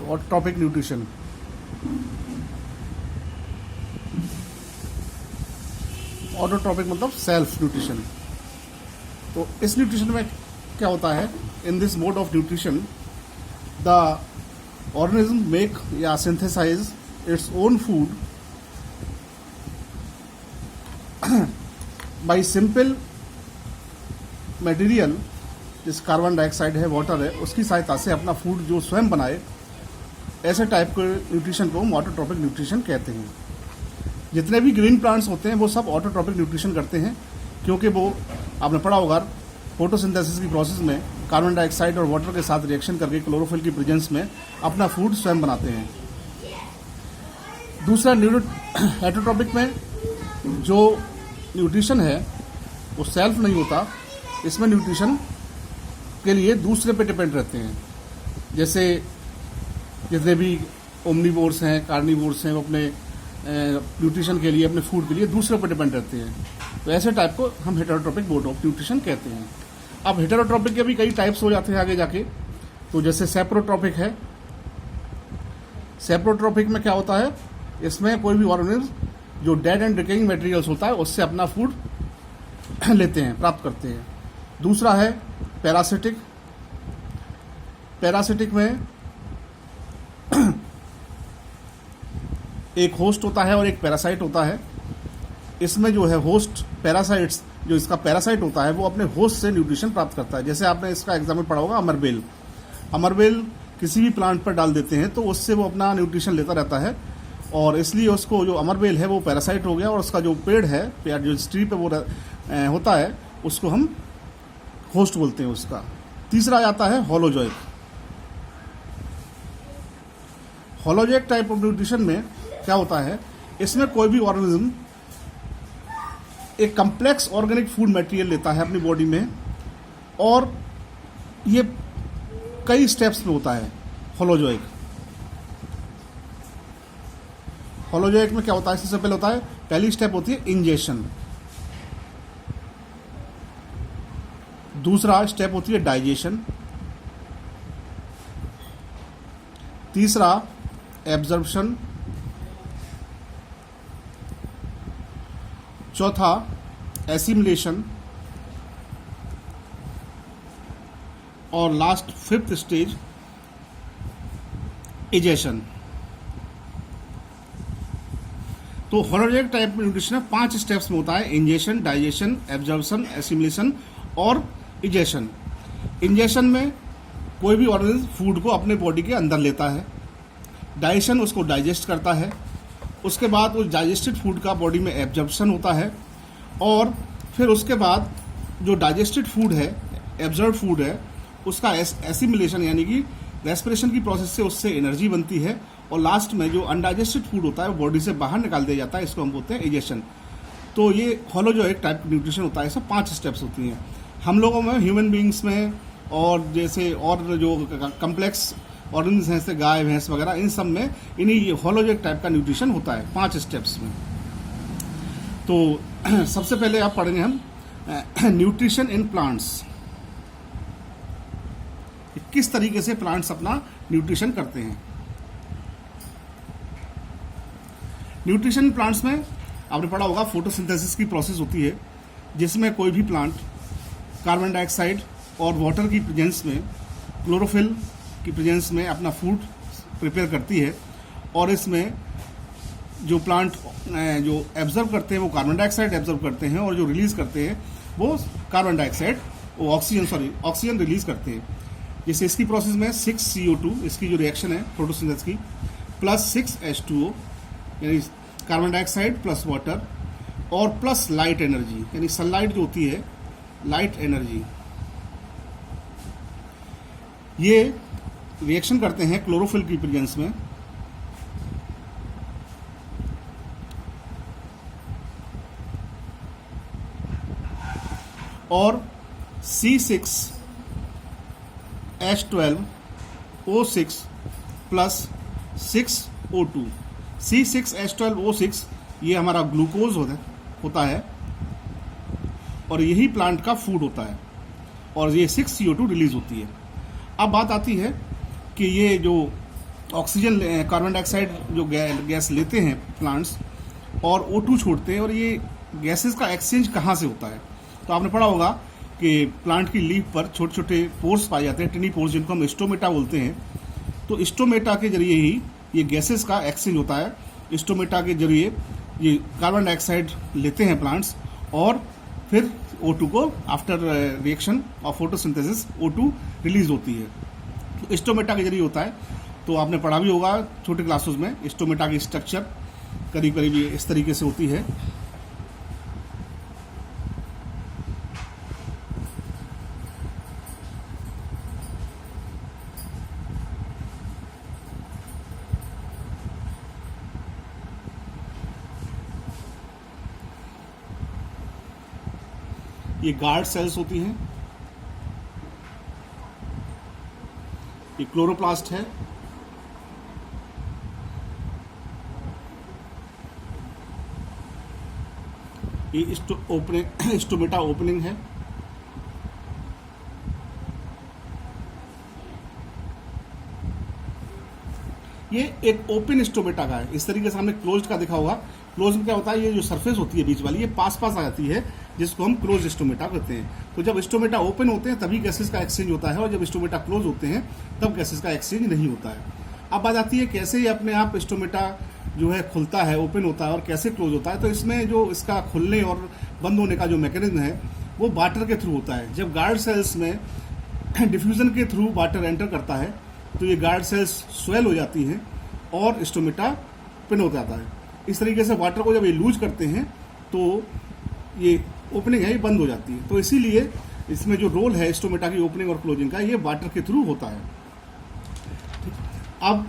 तो autotrophic nutrition, autotrophic मतलब self nutrition. तो इस न्यूट्रिशन में क्या होता है, in this mode of nutrition the organism make या synthesize its own food by simple material, जिस कार्बन डाइऑक्साइड है, वाटर है, उसकी सहायता से अपना फूड जो स्वयं बनाए, ऐसे टाइप के न्यूट्रिशन को हम ऑटोट्रॉपिक न्यूट्रिशन कहते हैं। जितने भी ग्रीन प्लांट्स होते हैं वो सब ऑटोट्रॉपिक न्यूट्रिशन करते हैं, क्योंकि वो आपने पढ़ा होगा फोटोसिंथेसिस की प्रोसेस में कार्बन डाइऑक्साइड और वाटर के साथ रिएक्शन करके क्लोरोफिल की प्रेजेंस में अपना फूड स्वयं बनाते हैं। दूसरा हेटरोट्रॉपिक में जो न्यूट्रिशन है वो सेल्फ नहीं होता, इसमें न्यूट्रिशन के लिए दूसरे पे डिपेंड रहते हैं। जैसे जितने भी ओमनीवोर्स हैं, कार्निवोर्स हैं, वो अपने न्यूट्रिशन के लिए, अपने फूड के लिए दूसरे पर डिपेंड रहते हैं। तो ऐसे टाइप को हम हेटेरोट्रॉपिक मोड ऑफ न्यूट्रिशन कहते हैं। अब हेटेरोट्रॉपिक के भी कई टाइप्स हो जाते हैं आगे जाके। तो जैसे सेप्रोट्रॉपिक है। सेप्रोट्रॉपिक में क्या होता है, इसमें कोई भी ऑर्गेनिज्म जो डेड एंड डिकेइंग मटेरियल्स होता है उससे अपना फूड लेते हैं, प्राप्त करते हैं। दूसरा है पैरासिटिक। पैरासिटिक में एक होस्ट होता है और एक पैरासाइट होता है। इसमें जो है होस्ट पैरासाइट्स, जो इसका पैरासाइट होता है वो अपने होस्ट से न्यूट्रिशन प्राप्त करता है। जैसे आपने इसका एग्जाम्पल पढ़ा होगा अमरबेल। अमरबेल किसी भी प्लांट पर डाल देते हैं तो उससे वो अपना न्यूट्रिशन लेता रहता है, और इसलिए उसको जो अमरबेल है वो पैरासाइट हो गया, और उसका जो पेड़ है, जो ट्री पे वो होता है, उसको हम होस्ट बोलते हैं उसका। तीसरा आता है holozoic. Holozoic type of nutrition में क्या होता है, इसमें कोई भी ऑर्गेनिज्म एक कम्प्लेक्स ऑर्गेनिक फूड मटेरियल लेता है अपनी बॉडी में, और ये कई स्टेप्स में होता है। होलोजोइक होलोजोइक में क्या होता है, सबसे पहले होता है, पहली स्टेप होती है इंजेशन। दूसरा स्टेप होती है डाइजेशन। तीसरा एब्जॉर्प्शन। चौथा एसिमिलेशन, और लास्ट फिफ्थ स्टेज इजेशन। तो होलोजोइक टाइप न्यूट्रिशन 5 स्टेप्स में होता है, इंजेशन, डाइजेशन, एब्जॉर्प्शन, एसिमिलेशन और इजेशन। इंजेशन में कोई भी ऑर्गेनिज्म फूड को अपने बॉडी के अंदर लेता है। डाइजेशन उसको डाइजेस्ट करता है। उसके बाद उस डाइजेस्टेड फूड का बॉडी में एब्जॉर्प्शन होता है, और फिर उसके बाद जो डाइजेस्टेड फूड है, एब्जॉर्ब फूड है, उसका एसिमिलेशन यानी कि रेस्पिरेशन की प्रोसेस से उससे एनर्जी बनती है, और लास्ट में जो अनडाइजेस्टेड फूड होता है वो बॉडी से बाहर निकाल दिया जाता है, इसको हम बोलते हैं इजेशन। तो ये होलोजोइक टाइप न्यूट्रिशन होता है। सब 5 स्टेप्स होती हैं। हम लोगों में, ह्यूमन बींग्स में, और जैसे और जो कम्प्लेक्स ऑर्गेनिज्म हैं जैसे गाय, भैंस वगैरह, इन सब में इन्हीं होलोजोइक टाइप का न्यूट्रिशन होता है 5 स्टेप्स में। तो सबसे पहले आप पढ़ेंगे हम न्यूट्रिशन इन प्लांट्स, किस तरीके से प्लांट्स अपना न्यूट्रिशन करते हैं। न्यूट्रिशन प्लांट्स में आपने पढ़ा होगा फोटोसिंथेसिस की प्रोसेस होती है, जिसमें कोई भी प्लांट कार्बन डाइऑक्साइड और वाटर की प्रेजेंस में, क्लोरोफिल की प्रेजेंस में अपना फूड प्रिपेयर करती है, और इसमें जो प्लांट जो एब्जर्व करते हैं वो कार्बन डाइऑक्साइड एब्जर्व करते हैं, और जो रिलीज करते हैं वो कार्बन डाइऑक्साइड, वो ऑक्सीजन रिलीज करते हैं। जैसे इसकी प्रोसेस में 6CO2, इसकी जो रिएक्शन है फोटोसिंथेसिस की, प्लस 6H2O यानी कार्बन डाइऑक्साइड प्लस वाटर, और प्लस लाइट एनर्जी यानी सनलाइट जो होती है, लाइट एनर्जी, ये रिएक्शन करते हैं क्लोरोफिल की प्रेजेंस में, और C6H12O6 प्लस 6O2। C6H12O6 ये हमारा ग्लूकोज होता है, और यही प्लांट का फूड होता है, और ये 6CO2 रिलीज होती है। अब बात आती है कि ये जो ऑक्सीजन कार्बन डाइऑक्साइड जो गैस लेते हैं प्लांट्स और O2 छोड़ते हैं, और ये गैसेस का एक्सचेंज कहाँ से होता है? तो आपने पढ़ा होगा कि प्लांट की लीफ पर छोटे छोटे पोर्स पाए जाते हैं, टिनी पोर्स, जिनको हम स्टोमेटा बोलते हैं। तो स्टोमेटा के जरिए ही ये गैसेस का एक्सचेंज होता है। स्टोमेटा के जरिए ये कार्बन डाइऑक्साइड लेते हैं प्लांट्स, और फिर O2 को after reaction of photosynthesis O2 release होती है। तो स्टोमेटा के जरिए होता है। तो आपने पढ़ा भी होगा छोटे क्लासेस में, स्टोमेटा की स्ट्रक्चर करीब करीब ये इस तरीके से होती है। ये गार्ड सेल्स होती हैं, ये क्लोरोप्लास्ट है, ये स्टोमेटा ओपनिंग है, ये एक ओपन स्टोमेटा का है। इस तरीके से हमने क्लोज्ड का देखा होगा। क्लोज में क्या होता है, ये जो सरफेस होती है बीच वाली, ये पास पास आ जाती है, जिसको हम क्लोज स्टोमेटा कहते हैं। तो जब स्टोमेटा ओपन होते हैं तभी गैसेस का एक्सचेंज होता है, और जब स्टोमेटा क्लोज होते हैं तब गैसेस का एक्सचेंज नहीं होता है। अब बात आती है कैसे ये अपने आप स्टोमेटा जो है खुलता है, ओपन होता है, और कैसे क्लोज होता है। तो इसमें जो इसका खुलने और बंद होने का जो मैकेनिज्म है वो वाटर के थ्रू होता है। जब गार्ड सेल्स में डिफ्यूजन के थ्रू वाटर एंटर करता है तो ये गार्ड सेल्स स्वेल हो जाती हैं और स्टोमेटा ओपन हो जाता है। इस तरीके से वाटर को जब ये लूज करते हैं तो ये ओपनिंग है ये बंद हो जाती है। तो इसीलिए इसमें जो रोल है स्टोमेटा की ओपनिंग और क्लोजिंग का, ये वाटर के थ्रू होता है। अब